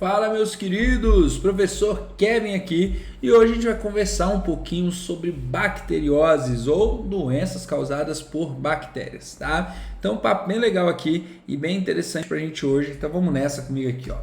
Fala, meus queridos, professor Kevin aqui, e hoje a gente vai conversar um pouquinho sobre bacterioses ou doenças causadas por bactérias, tá? Então, um papo bem legal aqui e bem interessante pra gente hoje, então vamos nessa comigo aqui, ó.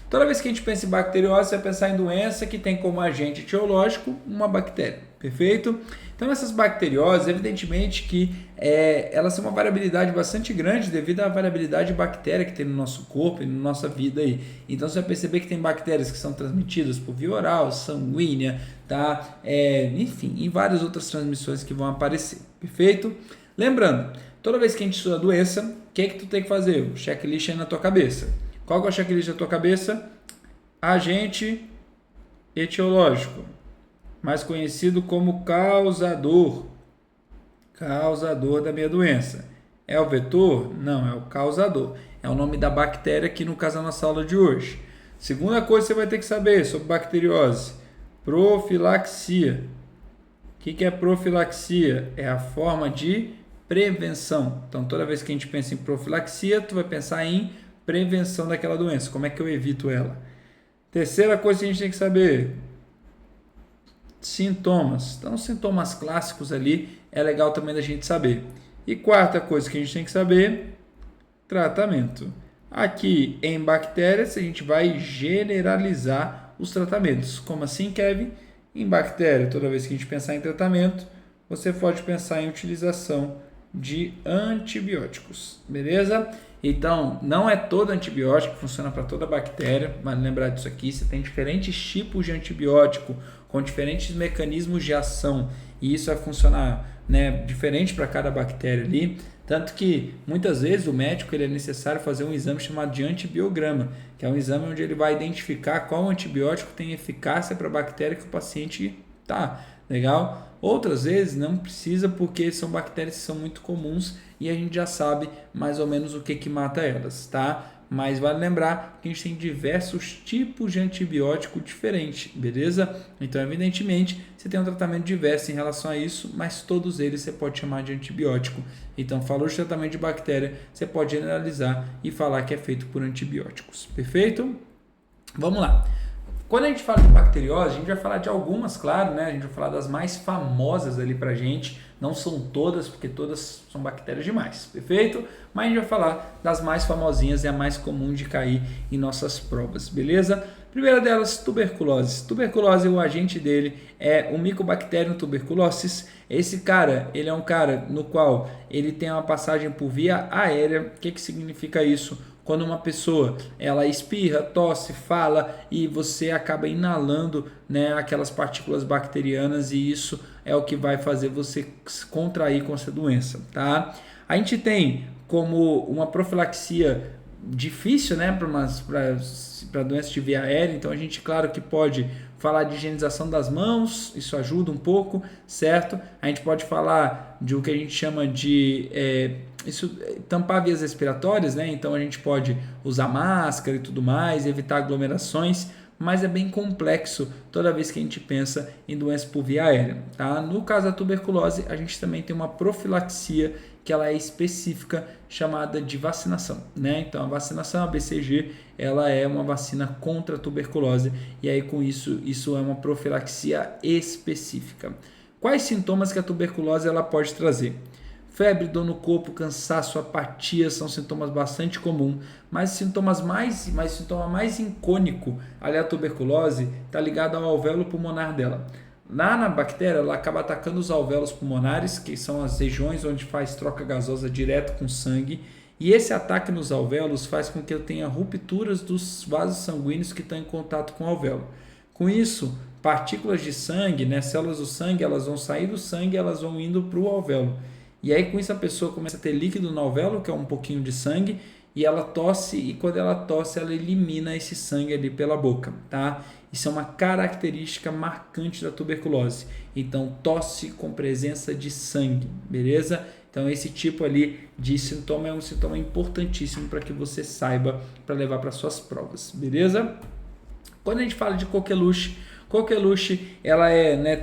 Toda vez que a gente pensa em bacteriose, você vai pensar em doença que tem como agente etiológico uma bactéria, perfeito? Então essas bacterioses, evidentemente que elas têm uma variabilidade bastante grande devido à variabilidade de bactéria que tem no nosso corpo e na nossa vida aí. Então você vai perceber que tem bactérias que são transmitidas por via oral, sanguínea, tá? Enfim, e várias outras transmissões que vão aparecer, perfeito? Lembrando, toda vez que a gente estuda a doença, o que tu tem que fazer? O checklist aí na tua cabeça. Qual que é o checklist da tua cabeça? Agente etiológico, mais conhecido como causador da minha doença. É o vetor? Não, é o causador. É o nome da bactéria aqui no caso da nossa aula de hoje. Segunda coisa que você vai ter que saber sobre bacteriose: profilaxia. O que é profilaxia? É a forma de prevenção. Então, toda vez que a gente pensa em profilaxia, tu vai pensar em prevenção daquela doença. Como é que eu evito ela? Terceira coisa que a gente tem que saber: sintomas. Então, sintomas clássicos ali é legal também da gente saber. E quarta coisa que a gente tem que saber: tratamento. Aqui em bactérias, a gente vai generalizar os tratamentos. Como assim, Kevin? Em bactéria, toda vez que a gente pensar em tratamento, você pode pensar em utilização de antibióticos, beleza? Então, não é todo antibiótico que funciona para toda bactéria, mas lembrar disso aqui, você tem diferentes tipos de antibiótico com diferentes mecanismos de ação e isso vai funcionar, né, diferente para cada bactéria ali, tanto que muitas vezes o médico ele é necessário fazer um exame chamado de antibiograma, que é um exame onde ele vai identificar qual antibiótico tem eficácia para a bactéria que o paciente tá, legal? Outras vezes não precisa porque são bactérias que são muito comuns e a gente já sabe mais ou menos o que mata elas, tá? Mas vale lembrar que a gente tem diversos tipos de antibiótico diferentes, beleza? Então, evidentemente, você tem um tratamento diverso em relação a isso, mas todos eles você pode chamar de antibiótico. Então, falou de tratamento de bactéria, você pode generalizar e falar que é feito por antibióticos, perfeito? Vamos lá. Quando a gente fala de bacteriose, a gente vai falar de algumas, claro, né? A gente vai falar das mais famosas ali pra gente. Não são todas, porque todas são bactérias demais, perfeito? Mas a gente vai falar das mais famosinhas e a mais comum de cair em nossas provas, beleza? Primeira delas, tuberculose. Tuberculose, o agente dele é o Mycobacterium tuberculosis. Esse cara, ele é um cara no qual ele tem uma passagem por via aérea. O que significa isso? Quando uma pessoa ela espirra, tosse, fala e você acaba inalando, né, aquelas partículas bacterianas e isso é o que vai fazer você contrair com essa doença, tá? A gente tem como uma profilaxia difícil, né, para doenças de via aérea, então a gente, claro que pode falar de higienização das mãos, isso ajuda um pouco, certo? A gente pode falar de o que a gente chama de tampar vias respiratórias, né? Então a gente pode usar máscara e tudo mais, evitar aglomerações, mas é bem complexo toda vez que a gente pensa em doenças por via aérea, tá? No caso da tuberculose, a gente também tem uma profilaxia que ela é específica, chamada de vacinação, né? Então a vacinação, a BCG, ela é uma vacina contra a tuberculose e aí com isso é uma profilaxia específica. Quais sintomas que a tuberculose ela pode trazer? Febre, dor no corpo, cansaço, apatia são sintomas bastante comuns, mas sintoma mais icônico ali a tuberculose está ligado ao alvéolo pulmonar dela. Lá na bactéria, ela acaba atacando os alvéolos pulmonares, que são as regiões onde faz troca gasosa direto com o sangue, e esse ataque nos alvéolos faz com que eu tenha rupturas dos vasos sanguíneos que estão em contato com o alvéolo. Com isso, partículas de sangue, né, células do sangue, elas vão sair do sangue e elas vão indo para o alvéolo. E aí com isso a pessoa começa a ter líquido no alvéolo, que é um pouquinho de sangue, e ela tosse, e quando ela tosse, ela elimina esse sangue ali pela boca, tá? Isso é uma característica marcante da tuberculose. Então, tosse com presença de sangue, beleza? Então, esse tipo ali de sintoma é um sintoma importantíssimo para que você saiba para levar para suas provas, beleza? Quando a gente fala de coqueluche, ela é, né,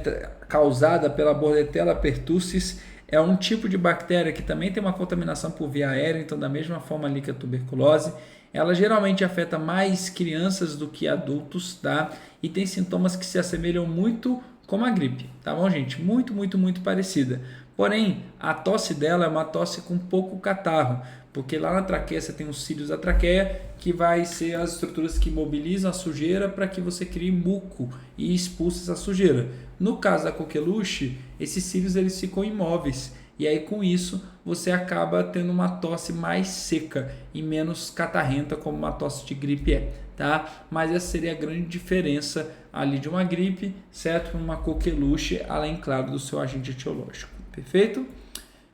causada pela Bordetella pertussis. É um tipo de bactéria que também tem uma contaminação por via aérea, então da mesma forma ali que a tuberculose, ela geralmente afeta mais crianças do que adultos, tá? E tem sintomas que se assemelham muito com a gripe, tá bom, gente? Muito parecida. Porém, a tosse dela é uma tosse com pouco catarro, porque lá na traqueia você tem os cílios da traqueia, que vai ser as estruturas que mobilizam a sujeira para que você crie muco e expulse essa sujeira. No caso da coqueluche, esses cílios eles ficam imóveis, e aí com isso você acaba tendo uma tosse mais seca e menos catarrenta, como uma tosse de gripe é, tá? Mas essa seria a grande diferença ali de uma gripe, certo? Uma coqueluche, além, claro, do seu agente etiológico, perfeito?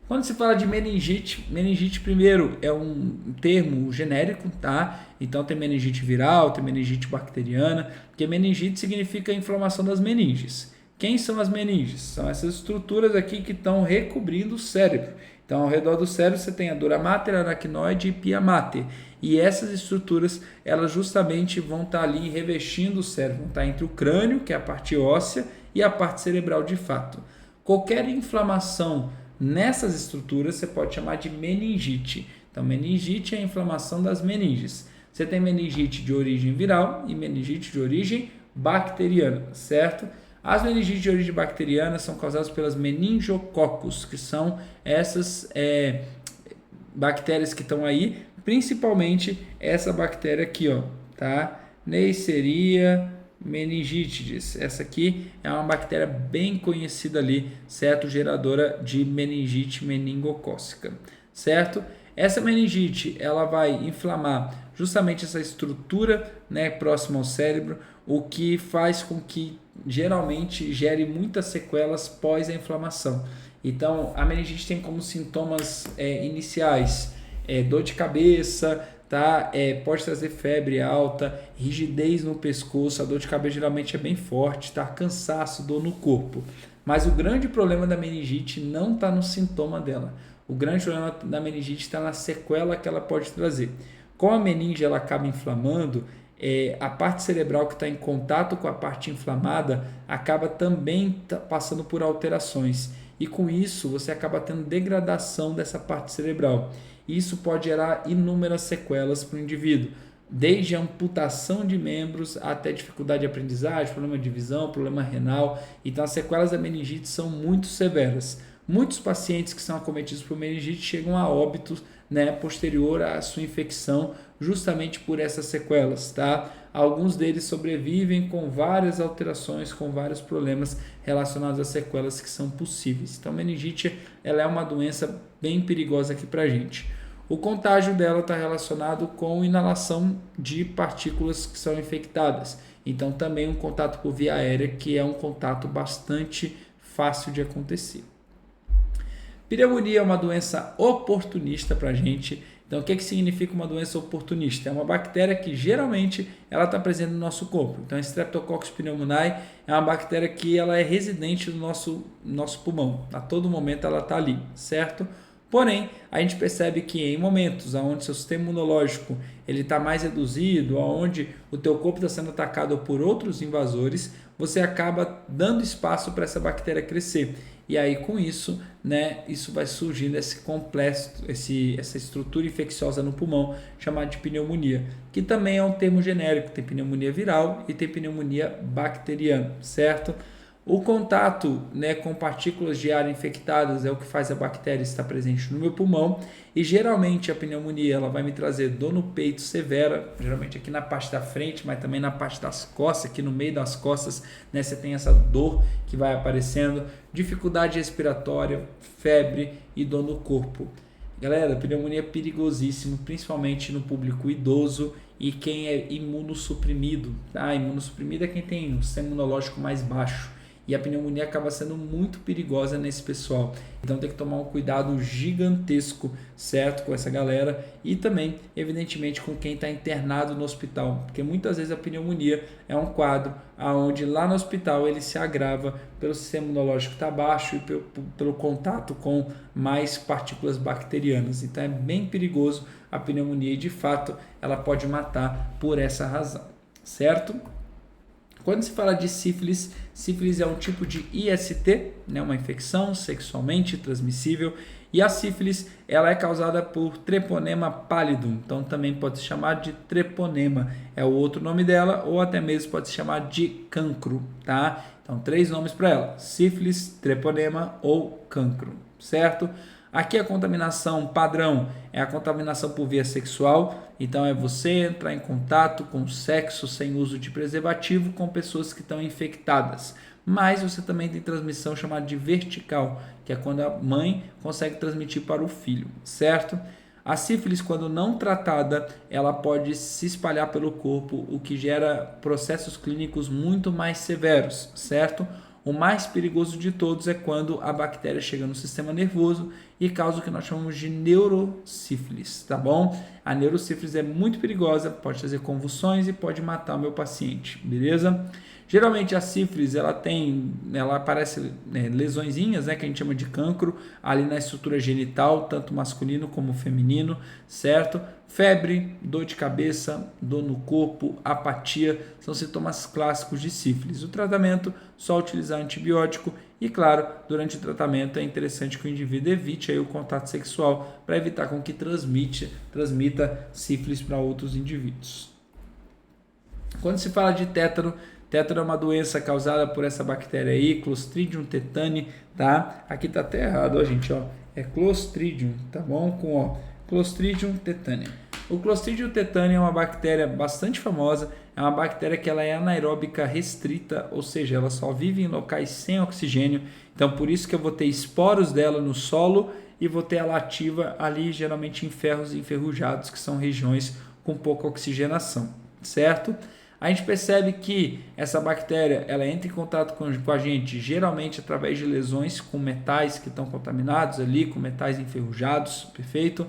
Quando se fala de meningite, meningite primeiro é um termo genérico, tá? Então tem meningite viral, tem meningite bacteriana, porque meningite significa inflamação das meninges. Quem são as meninges? São essas estruturas aqui que estão recobrindo o cérebro. Então, ao redor do cérebro você tem a dura mater, aracnoide e pia mater. E essas estruturas, elas justamente vão estar ali revestindo o cérebro, vão estar entre o crânio, que é a parte óssea, e a parte cerebral de fato. Qualquer inflamação nessas estruturas você pode chamar de meningite. Então, meningite é a inflamação das meninges. Você tem meningite de origem viral e meningite de origem bacteriana, certo? As meningites de origem bacteriana são causadas pelas meningococos, que são essas bactérias que estão aí, principalmente essa bactéria aqui, ó, tá? Neisseria meningitidis. Essa aqui é uma bactéria bem conhecida ali, certo? Geradora de meningite meningocócica, certo? Essa meningite, ela vai inflamar justamente essa estrutura, né, próxima ao cérebro, o que faz com que geralmente gere muitas sequelas pós a inflamação. Então, a meningite tem como sintomas iniciais dor de cabeça, tá? Pode trazer febre alta, rigidez no pescoço, a dor de cabeça geralmente é bem forte, tá? Cansaço, dor no corpo. Mas o grande problema da meningite não está no sintoma dela. O grande problema da meningite está na sequela que ela pode trazer. Com a meninge ela acaba inflamando, a parte cerebral que está em contato com a parte inflamada acaba também passando por alterações. E com isso você acaba tendo degradação dessa parte cerebral. Isso pode gerar inúmeras sequelas para o indivíduo, desde a amputação de membros até dificuldade de aprendizagem, problema de visão, problema renal. Então as sequelas da meningite são muito severas. Muitos pacientes que são acometidos por meningite chegam a óbito, né, posterior à sua infecção, justamente por essas sequelas, tá? Alguns deles sobrevivem com várias alterações, com vários problemas relacionados às sequelas que são possíveis. Então, a meningite, ela é uma doença bem perigosa aqui pra gente. O contágio dela está relacionado com inalação de partículas que são infectadas. Então, também um contato por via aérea, que é um contato bastante fácil de acontecer. Pneumonia é uma doença oportunista para a gente. Então, o que significa uma doença oportunista? É uma bactéria que geralmente ela está presente no nosso corpo. Então, a Streptococcus pneumoniae é uma bactéria que ela é residente no nosso pulmão. A todo momento ela está ali, certo? Porém, a gente percebe que em momentos onde seu sistema imunológico ele está mais reduzido, onde o teu corpo está sendo atacado por outros invasores, você acaba dando espaço para essa bactéria crescer. E aí com isso, né, isso vai surgindo esse complexo, essa estrutura infecciosa no pulmão, chamada de pneumonia, que também é um termo genérico, tem pneumonia viral e tem pneumonia bacteriana, certo? O contato, né, com partículas de ar infectadas é o que faz a bactéria estar presente no meu pulmão, e geralmente a pneumonia ela vai me trazer dor no peito severa, geralmente aqui na parte da frente, mas também na parte das costas, aqui no meio das costas, né, você tem essa dor que vai aparecendo, dificuldade respiratória, febre e dor no corpo. Galera, pneumonia é perigosíssimo, principalmente no público idoso e quem é imunossuprimido, tá? Imunossuprimido é quem tem um sistema imunológico mais baixo. E a pneumonia acaba sendo muito perigosa nesse pessoal. Então tem que tomar um cuidado gigantesco, certo? Com essa galera. E também, evidentemente, com quem está internado no hospital. Porque muitas vezes a pneumonia é um quadro onde lá no hospital ele se agrava pelo sistema imunológico estar baixo e pelo contato com mais partículas bacterianas. Então é bem perigoso a pneumonia e de fato ela pode matar por essa razão, certo? Quando se fala de sífilis, sífilis é um tipo de IST, né, uma infecção sexualmente transmissível, E a sífilis, ela é causada por Treponema pallidum, então também pode se chamar de treponema, é o outro nome dela, ou até mesmo pode se chamar de cancro, tá? Então, 3 nomes para ela: sífilis, treponema ou cancro, certo? Aqui a contaminação padrão é a contaminação por via sexual, então é você entrar em contato com sexo sem uso de preservativo com pessoas que estão infectadas. Mas você também tem transmissão chamada de vertical, que é quando a mãe consegue transmitir para o filho, certo? A sífilis, quando não tratada, ela pode se espalhar pelo corpo, o que gera processos clínicos muito mais severos, certo? O mais perigoso de todos é quando a bactéria chega no sistema nervoso e causa o que nós chamamos de neurosífilis, tá bom? A neurosífilis é muito perigosa, pode trazer convulsões e pode matar o meu paciente, beleza? Geralmente a sífilis ela aparece lesõezinhas, né, que a gente chama de cancro, ali na estrutura genital, tanto masculino como feminino, certo? Febre, dor de cabeça, dor no corpo, apatia, são sintomas clássicos de sífilis. O tratamento, só utilizar antibiótico e, claro, durante o tratamento é interessante que o indivíduo evite aí o contato sexual para evitar com que transmita sífilis para outros indivíduos. Quando se fala de tétano, tétano é uma doença causada por essa bactéria aí, Clostridium tetani, tá? Aqui tá até errado, ó, gente, ó. É Clostridium, tá bom? Com Clostridium tetani. O Clostridium tetani é uma bactéria bastante famosa, é uma bactéria que ela é anaeróbica restrita, ou seja, ela só vive em locais sem oxigênio. Então, por isso que eu vou ter esporos dela no solo e vou ter ela ativa ali, geralmente em ferros enferrujados, que são regiões com pouca oxigenação, certo? A gente percebe que essa bactéria ela entra em contato com a gente geralmente através de lesões com metais que estão contaminados ali, com metais enferrujados, perfeito?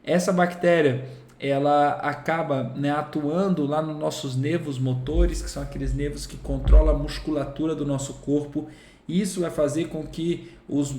Essa bactéria ela acaba, né, atuando lá nos nossos nervos motores, que são aqueles nervos que controlam a musculatura do nosso corpo. Isso vai fazer com que os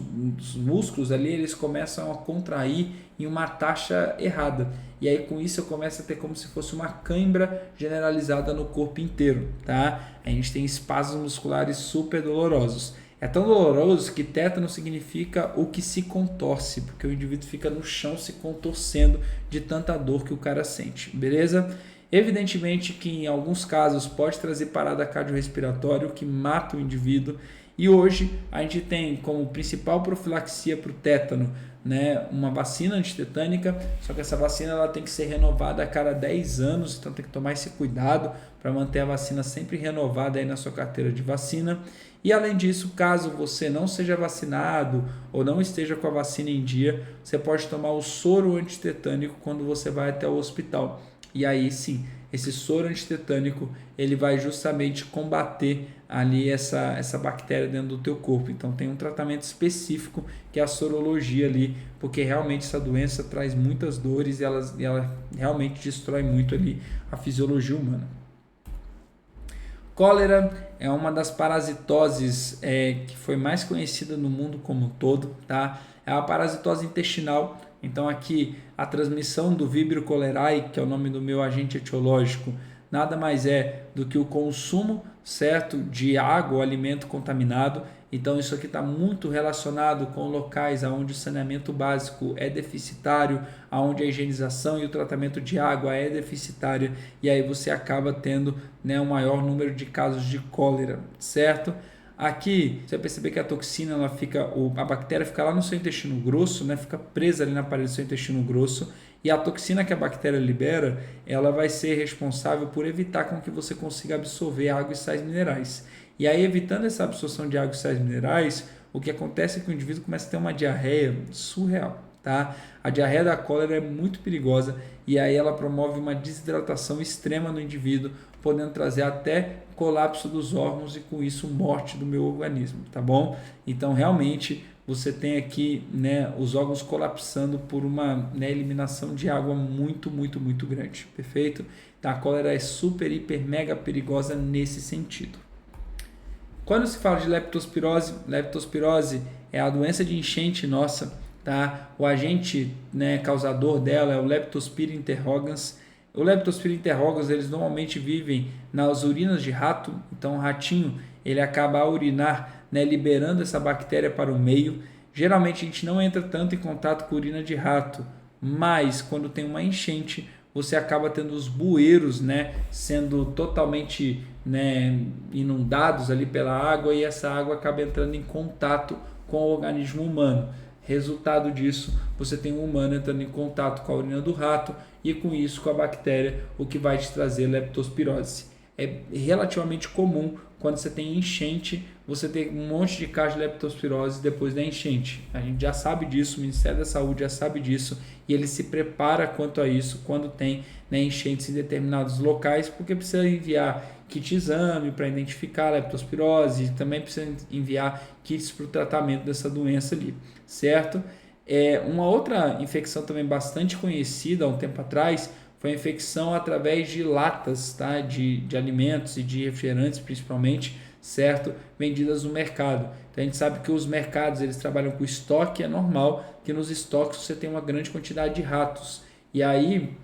músculos ali eles começam a contrair em uma taxa errada. E aí com isso eu começo a ter como se fosse uma cãibra generalizada no corpo inteiro, tá? A gente tem espasmos musculares super dolorosos. É tão doloroso que tétano significa o que se contorce, porque o indivíduo fica no chão se contorcendo de tanta dor que o cara sente, beleza? Evidentemente que em alguns casos pode trazer parada cardiorrespiratória, o que mata o indivíduo. E hoje a gente tem como principal profilaxia para o tétano, né, uma vacina antitetânica, só que essa vacina ela tem que ser renovada a cada 10 anos, então tem que tomar esse cuidado para manter a vacina sempre renovada aí na sua carteira de vacina. E além disso, caso você não seja vacinado ou não esteja com a vacina em dia, você pode tomar o soro antitetânico quando você vai até o hospital. E aí sim, esse soro antitetânico ele vai justamente combater ali essa bactéria dentro do teu corpo. Então tem um tratamento específico que é a sorologia ali, porque realmente essa doença traz muitas dores e ela realmente destrói muito ali a fisiologia humana. Cólera é uma das parasitoses que foi mais conhecida no mundo como um todo, tá? É uma parasitose intestinal. Então aqui a transmissão do Vibrio cholerae, que é o nome do meu agente etiológico, nada mais é do que o consumo, certo, de água ou alimento contaminado. Então isso aqui está muito relacionado com locais onde o saneamento básico é deficitário, onde a higienização e o tratamento de água é deficitária, e aí você acaba tendo, né, um maior número de casos de cólera, certo? Aqui você vai perceber que a toxina a bactéria fica lá no seu intestino grosso, né, fica presa ali na parede do seu intestino grosso, e a toxina que a bactéria libera, ela vai ser responsável por evitar com que você consiga absorver água e sais minerais. E aí, evitando essa absorção de água e sais minerais, o que acontece é que o indivíduo começa a ter uma diarreia surreal, tá? A diarreia da cólera é muito perigosa e aí ela promove uma desidratação extrema no indivíduo, podendo trazer até colapso dos órgãos e com isso morte do meu organismo, tá bom? Então, realmente, você tem aqui, né, os órgãos colapsando por uma, né, eliminação de água muito, muito, muito grande, perfeito? Então, a cólera é super, hiper, mega perigosa nesse sentido. Quando se fala de leptospirose é a doença de enchente nossa, tá? O agente, né, causador dela é o Leptospira interrogans. O Leptospira interrogans, eles normalmente vivem nas urinas de rato, então o ratinho ele acaba a urinar, né, liberando essa bactéria para o meio. Geralmente a gente não entra tanto em contato com urina de rato, mas quando tem uma enchente, você acaba tendo os bueiros, né, sendo totalmente, né, inundados ali pela água e essa água acaba entrando em contato com o organismo humano. Resultado disso, você tem um humano entrando em contato com a urina do rato e com isso com a bactéria, o que vai te trazer leptospirose. É relativamente comum quando você tem enchente, você tem um monte de casos de leptospirose depois da enchente. A gente já sabe disso, o Ministério da Saúde já sabe disso e ele se prepara quanto a isso quando tem, né, enchentes em determinados locais, porque precisa enviar kit exame para identificar a leptospirose e também precisa enviar kits para o tratamento dessa doença ali, certo? Uma outra infecção também bastante conhecida há um tempo atrás foi a infecção através de latas, tá? de alimentos e de refrigerantes principalmente, certo? Vendidas no mercado. Então a gente sabe que os mercados eles trabalham com estoque, é normal que nos estoques você tem uma grande quantidade de ratos. E aí,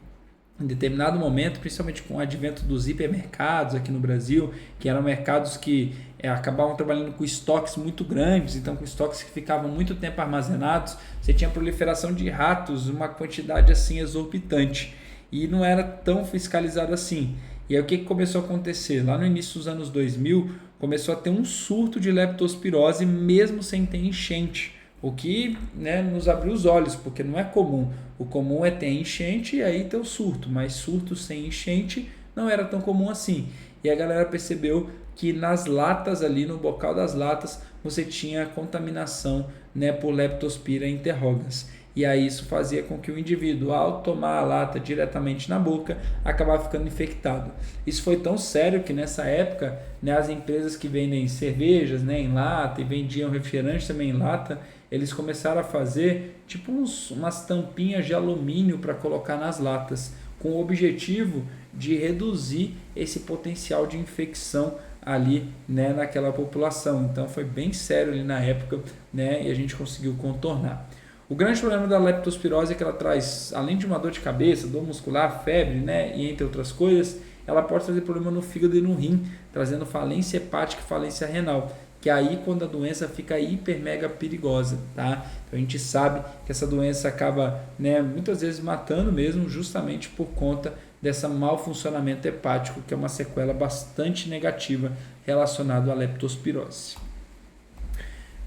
em determinado momento, principalmente com o advento dos hipermercados aqui no Brasil, que eram mercados que acabavam trabalhando com estoques muito grandes, então com estoques que ficavam muito tempo armazenados, você tinha proliferação de ratos, uma quantidade assim exorbitante. E não era tão fiscalizado assim. E aí o que começou a acontecer? Lá no início dos anos 2000, começou a ter um surto de leptospirose mesmo sem ter enchente. O que, né, nos abriu os olhos, porque não é comum. O comum é ter enchente e aí ter o surto, mas surto sem enchente não era tão comum assim. E a galera percebeu que nas latas ali, no bocal das latas, você tinha contaminação, né, por Leptospira interrogans. E aí isso fazia com que o indivíduo, ao tomar a lata diretamente na boca, acabava ficando infectado. Isso foi tão sério que nessa época, né, as empresas que vendem cervejas, né, em lata e vendiam refrigerante também em lata, eles começaram a fazer tipo umas tampinhas de alumínio para colocar nas latas, com o objetivo de reduzir esse potencial de infecção ali, né, naquela população. Então foi bem sério ali na época, né, e a gente conseguiu contornar. O grande problema da leptospirose é que ela traz, além de uma dor de cabeça, dor muscular, febre, né, e entre outras coisas, ela pode trazer problema no fígado e no rim, trazendo falência hepática e falência renal, que é aí quando a doença fica hiper mega perigosa, tá? Então a gente sabe que essa doença acaba, né, muitas vezes matando mesmo, justamente por conta dessa mau funcionamento hepático, que é uma sequela bastante negativa relacionada à leptospirose.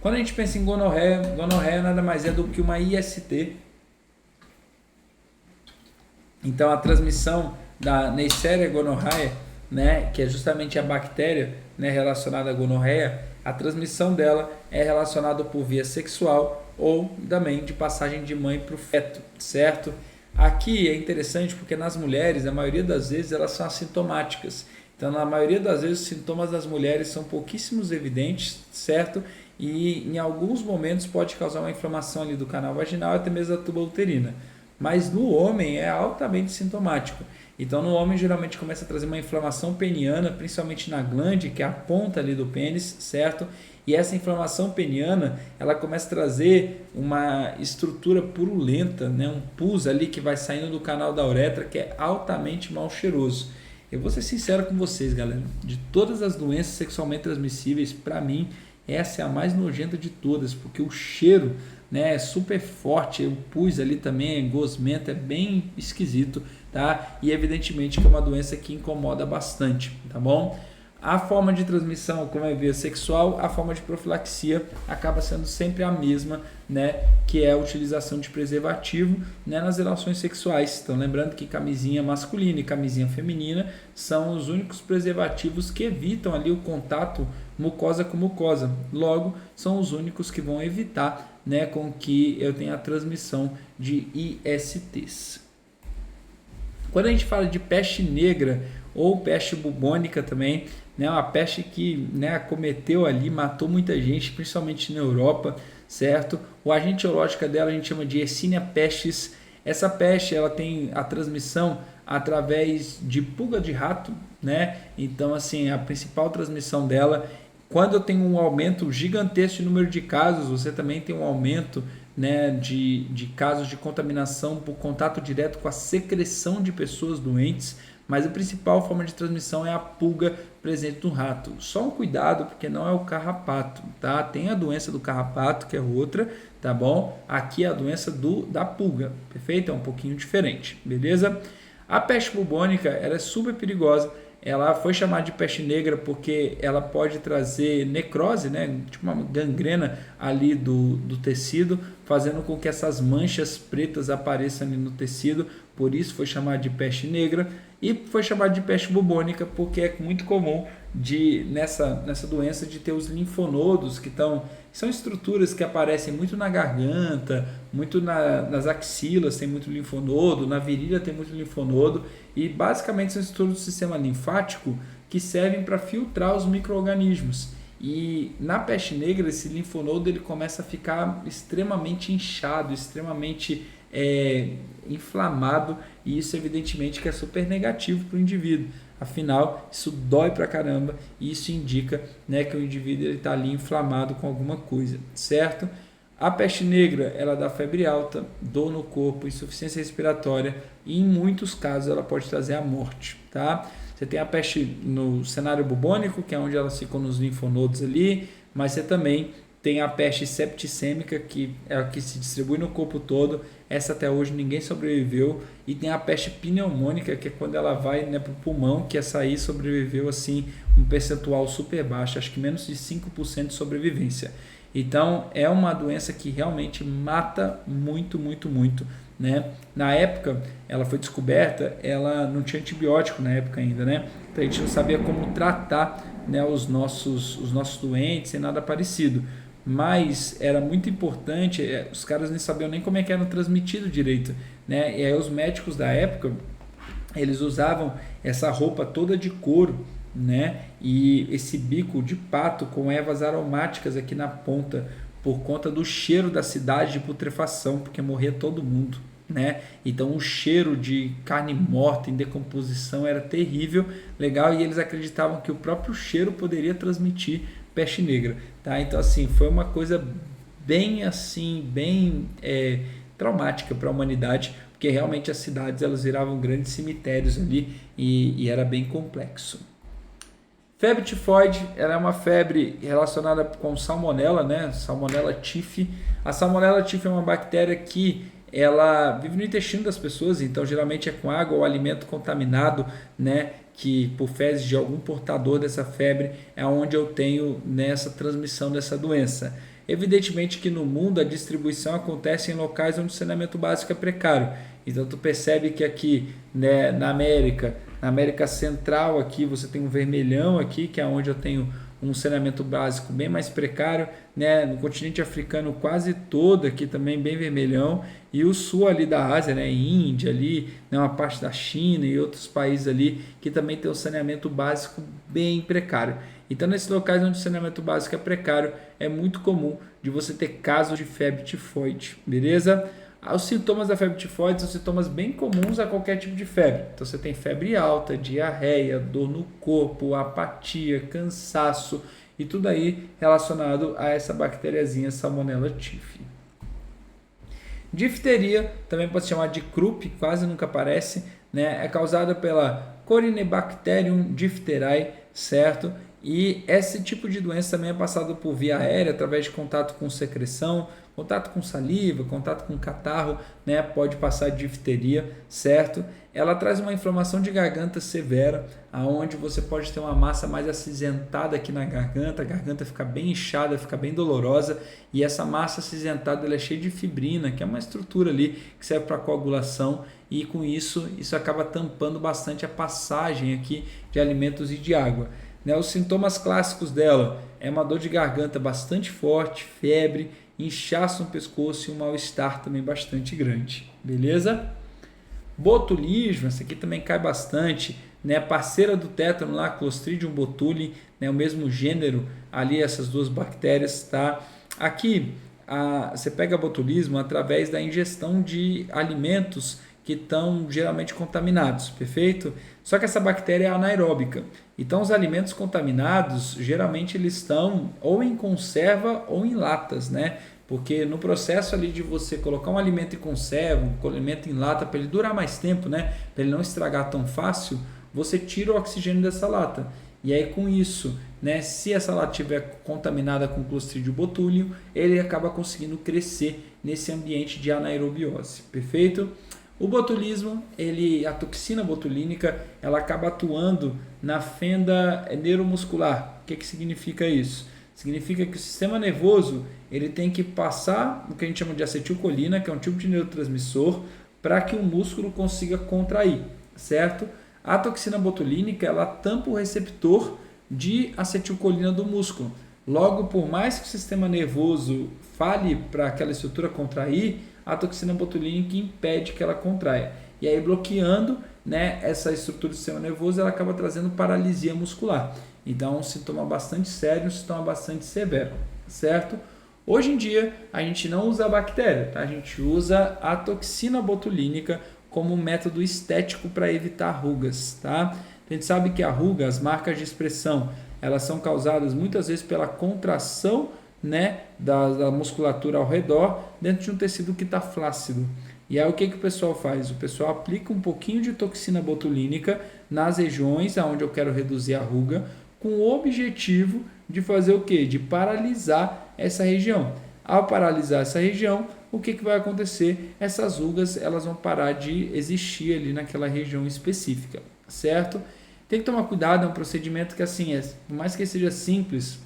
Quando a gente pensa em gonorreia nada mais é do que uma IST. Então a transmissão da Neisseria gonorrhoeae, né, que é justamente a bactéria, né, relacionada à gonorreia, a transmissão dela é relacionada por via sexual ou também de passagem de mãe para o feto, certo? Aqui é interessante porque nas mulheres, a maioria das vezes, elas são assintomáticas. Então, na maioria das vezes, os sintomas das mulheres são pouquíssimos evidentes, certo? E em alguns momentos pode causar uma inflamação ali do canal vaginal, até mesmo da tuba uterina. Mas no homem é altamente sintomático. Então no homem geralmente começa a trazer uma inflamação peniana, principalmente na glande, que é a ponta ali do pênis, certo? E essa inflamação peniana, ela começa a trazer uma estrutura purulenta, né? Um pus ali que vai saindo do canal da uretra, que é altamente mal cheiroso. Eu vou ser sincero com vocês, galera. De todas as doenças sexualmente transmissíveis, para mim, essa é a mais nojenta de todas, porque o cheiro, né, é super forte, o pus ali também é gosmento, é bem esquisito, tá? E evidentemente que é uma doença que incomoda bastante, tá bom? A forma de transmissão, como é via sexual, a forma de profilaxia acaba sendo sempre a mesma, né, que é a utilização de preservativo, né, nas relações sexuais. Então, lembrando que camisinha masculina e camisinha feminina são os únicos preservativos que evitam ali o contato mucosa com mucosa. Logo, são os únicos que vão evitar, né, com que eu tenha a transmissão de ISTs. Quando a gente fala de peste negra ou peste bubônica também, né, uma peste que, né, acometeu ali, matou muita gente, principalmente na Europa, certo? O agente etiológico dela a gente chama de Yersinia pestis. Essa peste ela tem a transmissão através de pulga de rato, né? Então, assim, a principal transmissão dela, quando eu tenho um aumento gigantesco de número de casos, você também tem um aumento, né, de casos de contaminação por contato direto com a secreção de pessoas doentes, mas a principal forma de transmissão é a pulga presente no rato. Só um cuidado, porque não é o carrapato, tá? Tem a doença do carrapato, que é outra, tá bom? Aqui é a doença da pulga, perfeito? É um pouquinho diferente, beleza? A peste bubônica, ela é super perigosa. Ela foi chamada de peste negra porque ela pode trazer necrose, né? Tipo uma gangrena ali do tecido, fazendo com que essas manchas pretas apareçam ali no tecido. Por isso foi chamada de peste negra. E foi chamada de peste bubônica porque é muito comum nessa doença de ter os linfonodos, que são estruturas que aparecem muito na garganta, muito nas axilas tem muito linfonodo, na virilha tem muito linfonodo, e basicamente são estruturas do sistema linfático que servem para filtrar os micro-organismos. E na peste negra esse linfonodo ele começa a ficar extremamente inchado, extremamente inflamado, e isso evidentemente que é super negativo para o indivíduo. Afinal, isso dói pra caramba e isso indica, né, que o indivíduo está ali inflamado com alguma coisa, certo? A peste negra, ela dá febre alta, dor no corpo, insuficiência respiratória e em muitos casos ela pode trazer a morte, tá? Você tem a peste no cenário bubônico, que é onde elas ficam nos linfonodos ali, mas você também tem a peste septicêmica, que é a que se distribui no corpo todo. Essa até hoje ninguém sobreviveu. E tem a peste pneumônica, que é quando ela vai, né, para o pulmão, que essa aí sobreviveu assim, um percentual super baixo, acho que menos de 5% de sobrevivência. Então é uma doença que realmente mata muito, muito, muito, né? Na época ela foi descoberta, ela não tinha antibiótico na época ainda, né? Então a gente não sabia como tratar, né, os nossos doentes e nada parecido. Mas era muito importante, os caras nem sabiam nem como é que era transmitido direito, né? E aí os médicos da época, eles usavam essa roupa toda de couro, né? E esse bico de pato com ervas aromáticas aqui na ponta, por conta do cheiro da cidade de putrefação, porque morria todo mundo, né? Então o cheiro de carne morta em decomposição era terrível, legal, e eles acreditavam que o próprio cheiro poderia transmitir peste negra, tá? Então assim, foi uma coisa bem traumática para a humanidade, porque realmente as cidades elas viravam grandes cemitérios ali e era bem complexo. Febre tifoide, ela é uma febre relacionada com salmonela, né? Salmonella typhi. A salmonella typhi é uma bactéria que ela vive no intestino das pessoas, então geralmente é com água ou alimento contaminado, né, que por fezes de algum portador dessa febre é onde eu tenho nessa transmissão dessa doença. Evidentemente que no mundo a distribuição acontece em locais onde o saneamento básico é precário. Então tu percebe que aqui, né, na América Central aqui você tem um vermelhão aqui, que é onde eu tenho um saneamento básico bem mais precário, né? No continente africano quase todo aqui também bem vermelhão, e o sul ali da Ásia, né? Índia ali, né? Uma parte da China e outros países ali que também tem um saneamento básico bem precário. Então nesses locais onde o saneamento básico é precário, é muito comum de você ter casos de febre tifoide, beleza? Os sintomas da febre tifoide são sintomas bem comuns a qualquer tipo de febre. Então você tem febre alta, diarreia, dor no corpo, apatia, cansaço e tudo aí relacionado a essa bactériazinha Salmonella typhi. Difteria, também pode se chamar de croup, quase nunca aparece, né? É causada pela Corynebacterium diphtheriae, certo? E esse tipo de doença também é passado por via aérea, através de contato com secreção, contato com saliva, contato com catarro, né? Pode passar de difteria, certo? Ela traz uma inflamação de garganta severa, aonde você pode ter uma massa mais acinzentada aqui na garganta, a garganta fica bem inchada, fica bem dolorosa, e essa massa acinzentada ela é cheia de fibrina, que é uma estrutura ali que serve para coagulação, e com isso acaba tampando bastante a passagem aqui de alimentos e de água. Os sintomas clássicos dela é uma dor de garganta bastante forte, febre, inchaço no pescoço e um mal-estar também bastante grande, beleza? Botulismo, essa aqui também cai bastante, né? Parceira do tétano lá, Clostridium botulinum, né? O mesmo gênero ali, essas duas bactérias, tá? Aqui você pega botulismo através da ingestão de alimentos que estão geralmente contaminados, perfeito? Só que essa bactéria é anaeróbica. Então os alimentos contaminados, geralmente eles estão ou em conserva ou em latas, né? Porque no processo ali de você colocar um alimento em conserva, um alimento em lata, para ele durar mais tempo, né? Para ele não estragar tão fácil, você tira o oxigênio dessa lata. E aí com isso, né, se essa lata estiver contaminada com Clostridium botulinum, ele acaba conseguindo crescer nesse ambiente de anaerobiose, perfeito? O botulismo, a toxina botulínica, ela acaba atuando na fenda neuromuscular. O que significa isso? Significa que o sistema nervoso ele tem que passar o que a gente chama de acetilcolina, que é um tipo de neurotransmissor, para que o músculo consiga contrair, certo? A toxina botulínica ela tampa o receptor de acetilcolina do músculo. Logo, por mais que o sistema nervoso fale para aquela estrutura contrair, a toxina botulínica impede que ela contraia. E aí, bloqueando, né, essa estrutura do sistema nervoso, ela acaba trazendo paralisia muscular. Então, é um sintoma bastante sério, um sintoma bastante severo, certo? Hoje em dia, a gente não usa a bactéria, tá? A gente usa a toxina botulínica como método estético para evitar rugas, tá? A gente sabe que a ruga, as marcas de expressão, elas são causadas muitas vezes pela contração, né, da musculatura ao redor dentro de um tecido que está flácido. E aí o que o pessoal faz? O pessoal aplica um pouquinho de toxina botulínica nas regiões onde eu quero reduzir a ruga, com o objetivo de fazer o quê? De paralisar essa região. Ao paralisar essa região, o que vai acontecer? Essas rugas elas vão parar de existir ali naquela região específica, certo? Tem que tomar cuidado, é um procedimento que assim, por mais que seja simples,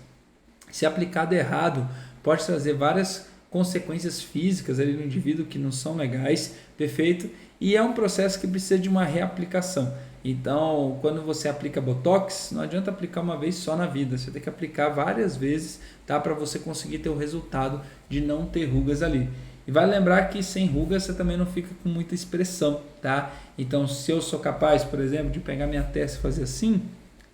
se aplicado errado, pode trazer várias consequências físicas ali no indivíduo que não são legais, perfeito? E é um processo que precisa de uma reaplicação. Então, quando você aplica Botox, não adianta aplicar uma vez só na vida, você tem que aplicar várias vezes, tá? Para você conseguir ter o resultado de não ter rugas ali. E vai lembrar que sem rugas você também não fica com muita expressão, tá? Então, se eu sou capaz, por exemplo, de pegar minha testa e fazer assim,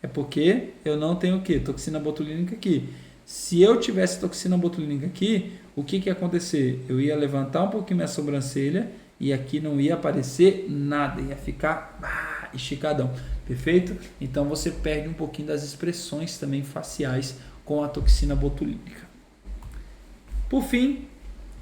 é porque eu não tenho o quê? Toxina botulínica aqui. Se eu tivesse toxina botulínica aqui, o que ia acontecer? Eu ia levantar um pouquinho minha sobrancelha e aqui não ia aparecer nada, ia ficar esticadão, perfeito? Então você perde um pouquinho das expressões também faciais com a toxina botulínica. Por fim,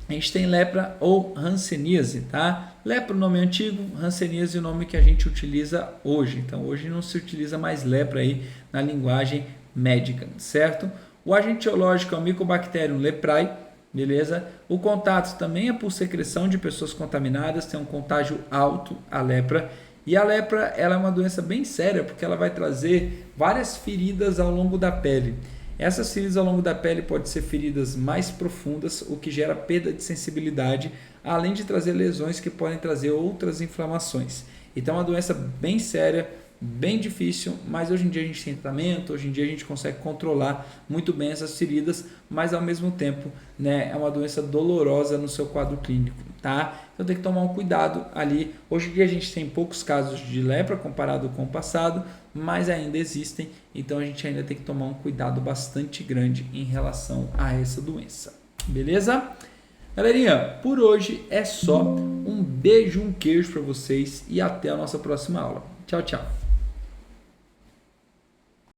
a gente tem lepra ou hanseníase, tá? Lepra o nome antigo, hanseníase é o nome que a gente utiliza hoje. Então hoje não se utiliza mais lepra aí na linguagem médica, certo? O agente etiológico é o Mycobacterium leprae, beleza? O contato também é por secreção de pessoas contaminadas, tem um contágio alto a lepra. E a lepra ela é uma doença bem séria porque ela vai trazer várias feridas ao longo da pele. Essas feridas ao longo da pele podem ser feridas mais profundas, o que gera perda de sensibilidade, além de trazer lesões que podem trazer outras inflamações. Então é uma doença bem séria, bem difícil, mas hoje em dia a gente tem tratamento, hoje em dia a gente consegue controlar muito bem essas feridas, mas ao mesmo tempo, né, é uma doença dolorosa no seu quadro clínico, tá? Então tem que tomar um cuidado ali. Hoje em dia a gente tem poucos casos de lepra comparado com o passado, mas ainda existem, então a gente ainda tem que tomar um cuidado bastante grande em relação a essa doença, beleza? Galerinha, por hoje é só. Um beijo, um queijo para vocês e até a nossa próxima aula. Tchau, tchau.